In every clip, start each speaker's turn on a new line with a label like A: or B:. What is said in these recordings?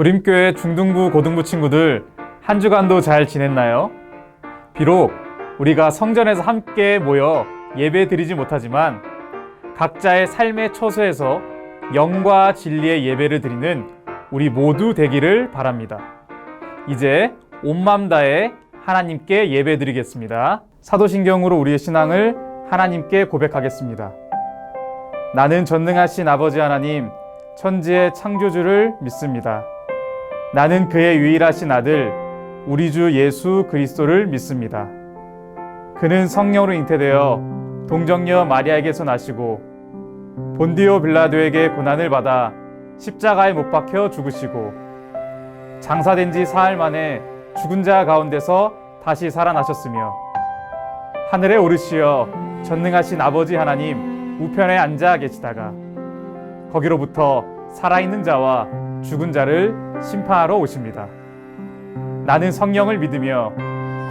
A: 도림교회 중등부 고등부 친구들 한 주간도 잘 지냈나요? 비록 우리가 성전에서 함께 모여 예배 드리지 못하지만 각자의 삶의 처소에서 영과 진리의 예배를 드리는 우리 모두 되기를 바랍니다. 이제 온 맘 다해 하나님께 예배 드리겠습니다. 사도신경으로 우리의 신앙을 하나님께 고백하겠습니다. 나는 전능하신 아버지 하나님, 천지의 창조주를 믿습니다. 나는 그의 유일하신 아들, 우리 주 예수 그리스도를 믿습니다. 그는 성령으로 잉태되어 동정녀 마리아에게서 나시고 본디오 빌라도에게 고난을 받아 십자가에 못 박혀 죽으시고 장사된 지 사흘 만에 죽은 자 가운데서 다시 살아나셨으며 하늘에 오르시어 전능하신 아버지 하나님 우편에 앉아 계시다가 거기로부터 살아있는 자와 죽은 자를 심판하러 오십니다. 나는 성령을 믿으며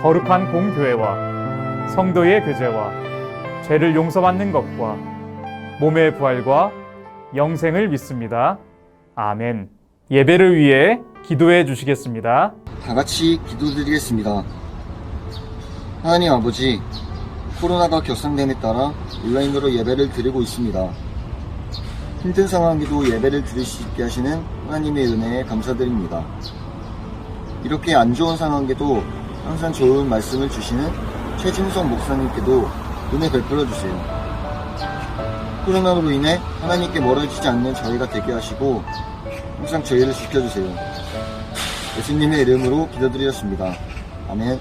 A: 거룩한 공교회와 성도의 교제와 죄를 용서받는 것과 몸의 부활과 영생을 믿습니다. 아멘. 예배를 위해 기도해 주시겠습니다.
B: 다 같이 기도드리겠습니다. 하나님 아버지, 코로나가 격상됨에 따라 온라인으로 예배를 드리고 있습니다. 힘든 상황에도 예배를 드릴 수 있게 하시는 하나님의 은혜에 감사드립니다. 이렇게 안 좋은 상황에도 항상 좋은 말씀을 주시는 최진성 목사님께도 은혜 베풀어 주세요. 코로나로 인해 하나님께 멀어지지 않는 저희가 되게 하시고 항상 저희를 지켜주세요. 예수님의 이름으로 기도드렸습니다. 아멘.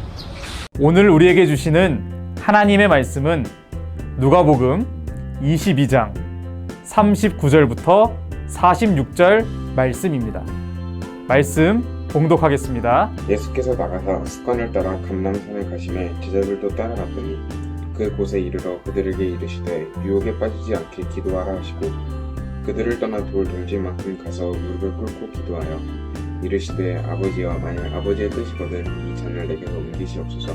A: 오늘 우리에게 주시는 하나님의 말씀은 누가복음 22장 39절부터 46절 말씀입니다. 말씀 봉독하겠습니다.
C: 예수께서 나가사 습관을 따라 감람산에 가시매 제자들도 따라갔더니 그곳에 이르러 그들에게 이르시되 유혹에 빠지지 않게 기도하라 하시고 그들을 떠나 돌 던질만큼 가서 무릎을 꿇고 기도하여 이르시되 아버지여, 만약 아버지의 뜻이거든 이 잔을 내게서 옮기시옵소서.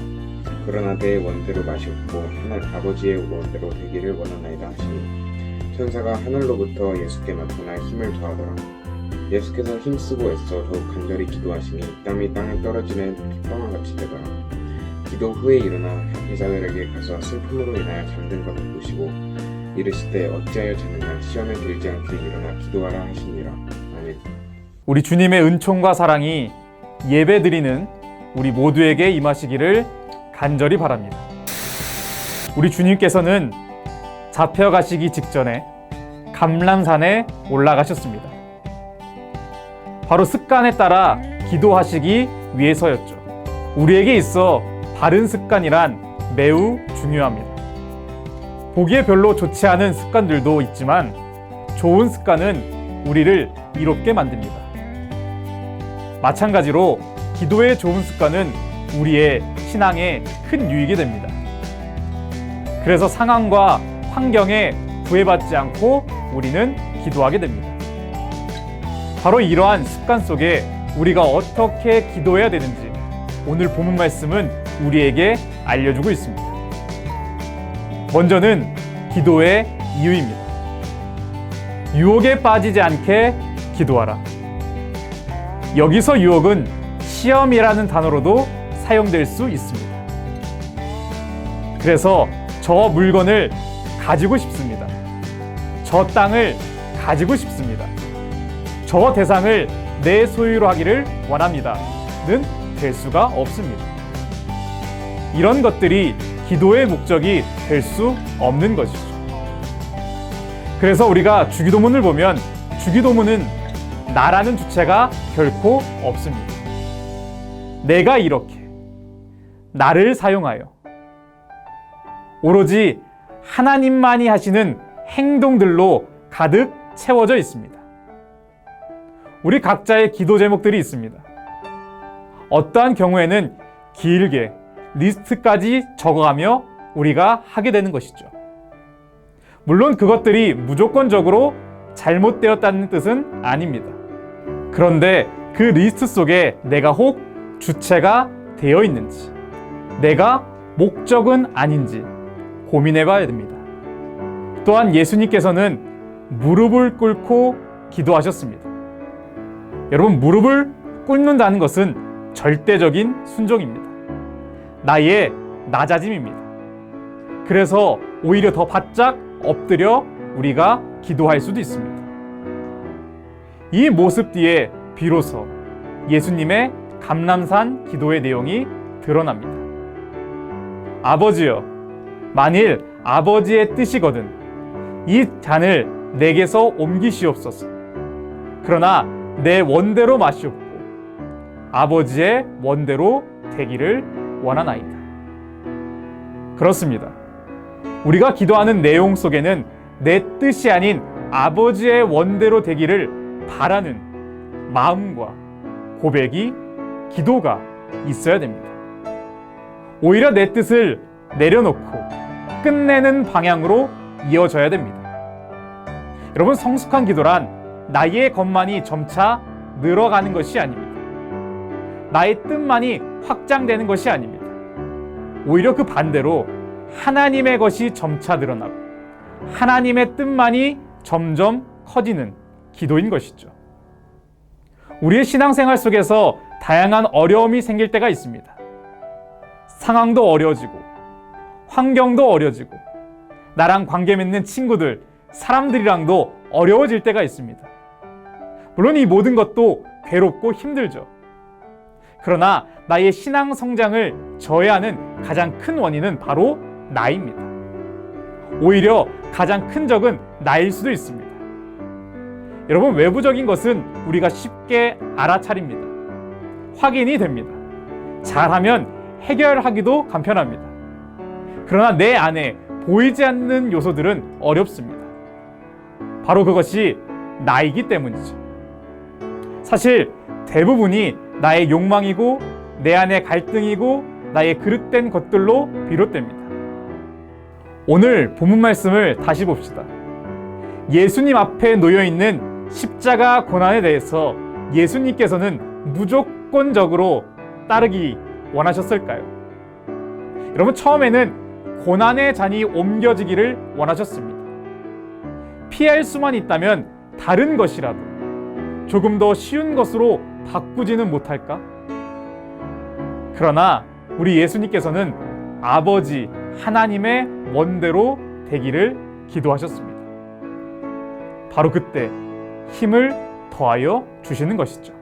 C: 그러나 내 원대로 마시옵고 아버지의 원대로 되기를 원하나이다 하시니 천사가 하늘로부터 예수께 나타나 힘을 더하더라. 예수께서 힘쓰고 애써 더욱 간절히 기도하시니 땀이 땅에 떨어지는 핏방울 같이 되더라. 기도 후에 일어나 제자들에게 가서 슬픔으로 인하여 잠든 것을 보시고 이르시되 어찌하여 자느냐, 시험에 들지 않게 일어나 기도하라 하시니라. 아멘.
A: 우리 주님의 은총과 사랑이 예배드리는 우리 모두에게 임하시기를 간절히 바랍니다. 우리 주님께서는 잡혀가시기 직전에 감람산에 올라가셨습니다. 바로 습관에 따라 기도하시기 위해서였죠. 우리에게 있어 바른 습관이란 매우 중요합니다. 보기에 별로 좋지 않은 습관들도 있지만 좋은 습관은 우리를 이롭게 만듭니다. 마찬가지로 기도의 좋은 습관은 우리의 신앙에 큰 유익이 됩니다. 그래서 상황과 환경에 구애받지 않고 우리는 기도하게 됩니다. 바로 이러한 습관 속에 우리가 어떻게 기도해야 되는지 오늘 본문 말씀은 우리에게 알려주고 있습니다. 먼저는 기도의 이유입니다. 유혹에 빠지지 않게 기도하라. 여기서 유혹은 시험이라는 단어로도 사용될 수 있습니다. 그래서 저 물건을 가지고 싶습니다. 저 땅을 가지고 싶습니다. 저 대상을 내 소유로 하기를 원합니다.는 될 수가 없습니다. 이런 것들이 기도의 목적이 될 수 없는 것이죠. 그래서 우리가 주기도문을 보면 주기도문은 나라는 주체가 결코 없습니다. 내가 이렇게 나를 사용하여 오로지 하나님만이 하시는 행동들로 가득 채워져 있습니다. 우리 각자의 기도 제목들이 있습니다. 어떠한 경우에는 길게 리스트까지 적어가며 우리가 하게 되는 것이죠. 물론 그것들이 무조건적으로 잘못되었다는 뜻은 아닙니다. 그런데 그 리스트 속에 내가 혹 주체가 되어 있는지, 내가 목적은 아닌지 고민해 봐야 됩니다. 또한 예수님께서는 무릎을 꿇고 기도하셨습니다. 여러분, 무릎을 꿇는다는 것은 절대적인 순종입니다. 나의 낮아짐입니다. 그래서 오히려 더 바짝 엎드려 우리가 기도할 수도 있습니다. 이 모습 뒤에 비로소 예수님의 감람산 기도의 내용이 드러납니다. 아버지여, 만일 아버지의 뜻이거든 이 잔을 내게서 옮기시옵소서. 그러나 내 원대로 마시옵고 아버지의 원대로 되기를 원하나이다. 그렇습니다. 우리가 기도하는 내용 속에는 내 뜻이 아닌 아버지의 원대로 되기를 바라는 마음과 고백이, 기도가 있어야 됩니다. 오히려 내 뜻을 내려놓고 끝내는 방향으로 이어져야 됩니다. 여러분, 성숙한 기도란 나의 것만이 점차 늘어가는 것이 아닙니다. 나의 뜻만이 확장되는 것이 아닙니다. 오히려 그 반대로 하나님의 것이 점차 늘어나고 하나님의 뜻만이 점점 커지는 기도인 것이죠. 우리의 신앙생활 속에서 다양한 어려움이 생길 때가 있습니다. 상황도 어려워지고 환경도 어려워지고 나랑 관계 맺는 친구들, 사람들이랑도 어려워질 때가 있습니다. 물론 이 모든 것도 괴롭고 힘들죠. 그러나 나의 신앙 성장을 저해하는 가장 큰 원인은 바로 나입니다. 오히려 가장 큰 적은 나일 수도 있습니다. 여러분, 외부적인 것은 우리가 쉽게 알아차립니다. 확인이 됩니다. 잘하면 해결하기도 간편합니다. 그러나 내 안에 보이지 않는 요소들은 어렵습니다. 바로 그것이 나이기 때문이죠. 사실 대부분이 나의 욕망이고 내 안의 갈등이고 나의 그릇된 것들로 비롯됩니다. 오늘 본문 말씀을 다시 봅시다. 예수님 앞에 놓여있는 십자가 고난에 대해서 예수님께서는 무조건적으로 따르기 원하셨을까요? 여러분, 처음에는 고난의 잔이 옮겨지기를 원하셨습니다. 피할 수만 있다면 다른 것이라도 조금 더 쉬운 것으로 바꾸지는 못할까? 그러나 우리 예수님께서는 아버지 하나님의 원대로 되기를 기도하셨습니다. 바로 그때 힘을 더하여 주시는 것이죠.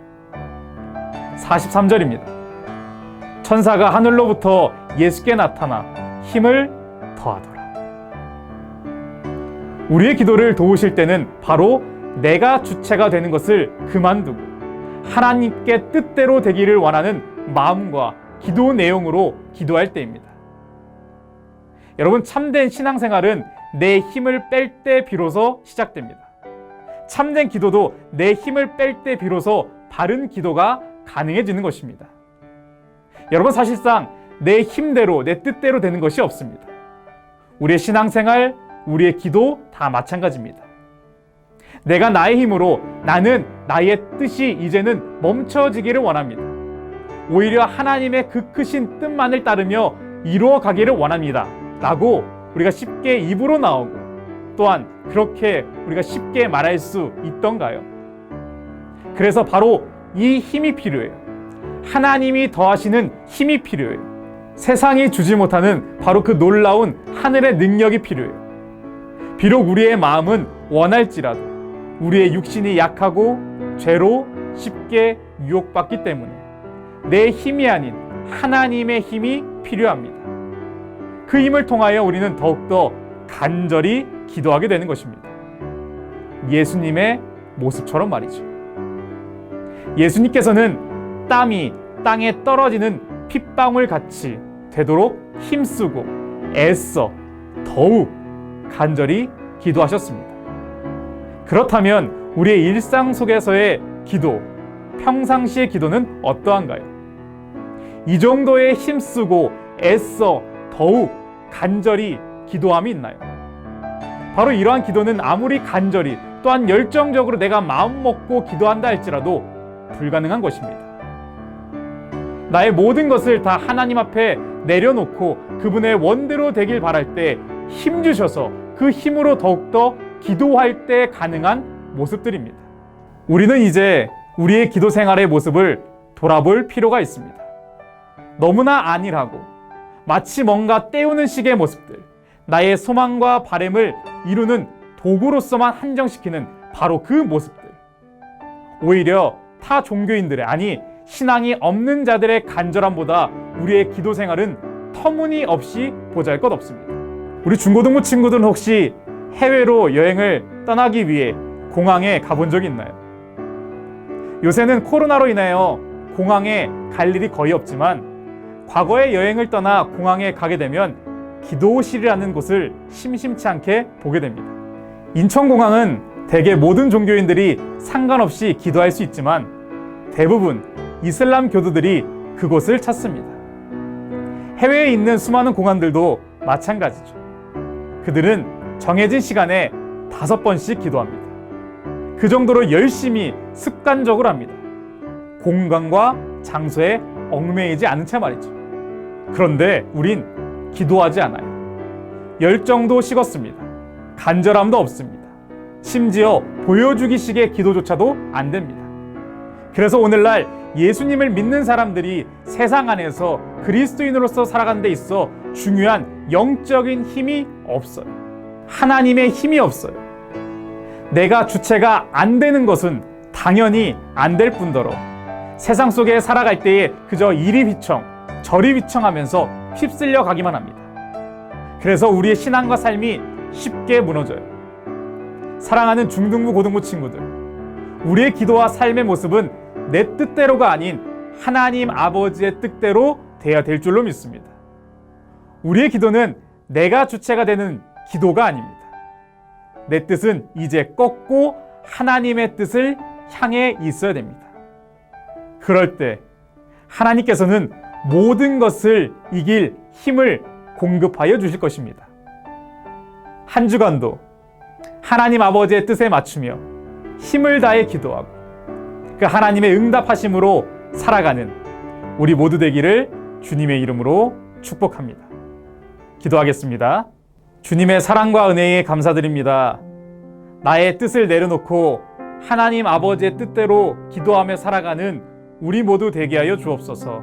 A: 43절입니다. 천사가 하늘로부터 예수께 나타나 힘을 더하더라. 우리의 기도를 도우실 때는 바로 내가 주체가 되는 것을 그만두고 하나님께 뜻대로 되기를 원하는 마음과 기도 내용으로 기도할 때입니다. 여러분, 참된 신앙생활은 내 힘을 뺄 때 비로소 시작됩니다. 참된 기도도 내 힘을 뺄 때 비로소 바른 기도가 가능해지는 것입니다. 여러분, 사실상 내 힘대로 내 뜻대로 되는 것이 없습니다. 우리의 신앙생활, 우리의 기도 다 마찬가지입니다. 내가 나의 힘으로 나는 나의 뜻이 이제는 멈춰지기를 원합니다. 오히려 하나님의 그 크신 뜻만을 따르며 이루어가기를 원합니다 라고 우리가 쉽게 입으로 나오고 또한 그렇게 우리가 쉽게 말할 수 있던가요? 그래서 바로 이 힘이 필요해요. 하나님이 더하시는 힘이 필요해요. 세상이 주지 못하는 바로 그 놀라운 하늘의 능력이 필요해요. 비록 우리의 마음은 원할지라도 우리의 육신이 약하고 죄로 쉽게 유혹받기 때문에 내 힘이 아닌 하나님의 힘이 필요합니다. 그 힘을 통하여 우리는 더욱더 간절히 기도하게 되는 것입니다. 예수님의 모습처럼 말이죠. 예수님께서는 땀이 땅에 떨어지는 핏방울 같이 되도록 힘쓰고 애써 더욱 간절히 기도하셨습니다. 그렇다면 우리의 일상 속에서의 기도, 평상시의 기도는 어떠한가요? 이 정도의 힘쓰고 애써 더욱 간절히 기도함이 있나요? 바로 이러한 기도는 아무리 간절히 또한 열정적으로 내가 마음 먹고 기도한다 할지라도 불가능한 것입니다. 나의 모든 것을 다 하나님 앞에 내려놓고 그분의 원대로 되길 바랄 때 힘 주셔서 그 힘으로 더욱더 기도할 때 가능한 모습들입니다. 우리는 이제 우리의 기도 생활의 모습을 돌아볼 필요가 있습니다. 너무나 안일하고 마치 뭔가 때우는 식의 모습들, 나의 소망과 바램을 이루는 도구로서만 한정시키는 바로 그 모습들. 오히려 타 종교인들의, 아니 신앙이 없는 자들의 간절함보다 우리의 기도 생활은 터무니없이 보잘것없습니다. 우리 중고등부 친구들은 혹시 해외로 여행을 떠나기 위해 공항에 가본 적이 있나요? 요새는 코로나로 인하여 공항에 갈 일이 거의 없지만 과거에 여행을 떠나 공항에 가게 되면 기도실이라는 곳을 심심치 않게 보게 됩니다. 인천공항은 대개 모든 종교인들이 상관없이 기도할 수 있지만 대부분 이슬람 교도들이 그곳을 찾습니다. 해외에 있는 수많은 공항들도 마찬가지죠. 그들은 정해진 시간에 5번씩 기도합니다. 그 정도로 열심히 습관적으로 합니다. 공간과 장소에 얽매이지 않은 채 말이죠. 그런데 우린 기도하지 않아요. 열정도 식었습니다. 간절함도 없습니다. 심지어 보여주기식의 기도조차도 안 됩니다. 그래서 오늘날 예수님을 믿는 사람들이 세상 안에서 그리스도인으로서 살아가는 데 있어 중요한 영적인 힘이 없어요. 하나님의 힘이 없어요. 내가 주체가 안 되는 것은 당연히 안 될 뿐더러 세상 속에 살아갈 때에 그저 이리 휘청 저리 휘청하면서 휩쓸려 가기만 합니다. 그래서 우리의 신앙과 삶이 쉽게 무너져요. 사랑하는 중등부 고등부 친구들, 우리의 기도와 삶의 모습은 내 뜻대로가 아닌 하나님 아버지의 뜻대로 돼야 될 줄로 믿습니다. 우리의 기도는 내가 주체가 되는 기도가 아닙니다. 내 뜻은 이제 꺾고 하나님의 뜻을 향해 있어야 됩니다. 그럴 때 하나님께서는 모든 것을 이길 힘을 공급하여 주실 것입니다. 한 주간도 하나님 아버지의 뜻에 맞추며 힘을 다해 기도하고 그 하나님의 응답하심으로 살아가는 우리 모두 되기를 주님의 이름으로 축복합니다. 기도하겠습니다. 주님의 사랑과 은혜에 감사드립니다. 나의 뜻을 내려놓고 하나님 아버지의 뜻대로 기도하며 살아가는 우리 모두 되게 하여 주옵소서.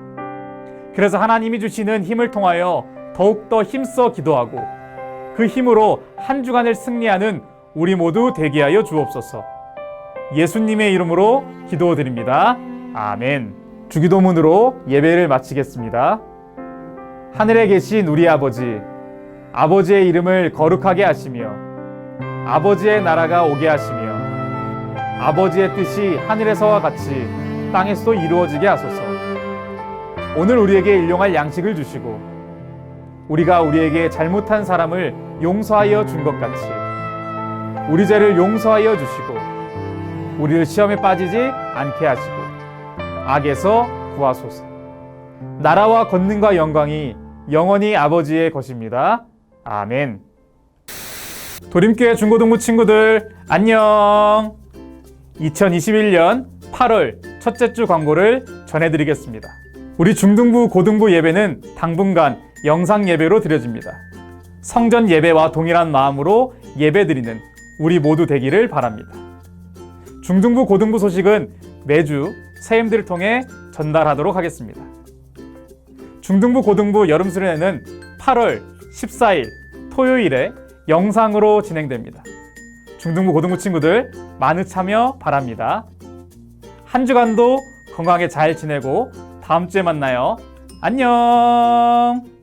A: 그래서 하나님이 주시는 힘을 통하여 더욱더 힘써 기도하고 그 힘으로 한 주간을 승리하는 우리 모두 되게 하여 주옵소서. 예수님의 이름으로 기도드립니다. 아멘. 주기도문으로 예배를 마치겠습니다. 하늘에 계신 우리 아버지, 아버지의 이름을 거룩하게 하시며 아버지의 나라가 오게 하시며 아버지의 뜻이 하늘에서와 같이 땅에서도 이루어지게 하소서. 오늘 우리에게 일용할 양식을 주시고 우리가 우리에게 잘못한 사람을 용서하여 준 것 같이 우리 죄를 용서하여 주시고 우리를 시험에 빠지지 않게 하시고 악에서 구하소서. 나라와 권능과 영광이 영원히 아버지의 것입니다. 아멘. 도림교회 중고등부 친구들 안녕. 2021년 8월 첫째 주 광고를 전해드리겠습니다. 우리 중등부 고등부 예배는 당분간 영상 예배로 드려집니다. 성전 예배와 동일한 마음으로 예배드리는 우리 모두 되기를 바랍니다. 중등부 고등부 소식은 매주 새임들을 통해 전달하도록 하겠습니다. 중등부 고등부 여름 수련회는 8월 14일 토요일에 영상으로 진행됩니다. 중등부 고등부 친구들 많은 참여 바랍니다. 한 주간도 건강하게 잘 지내고 다음 주에 만나요. 안녕.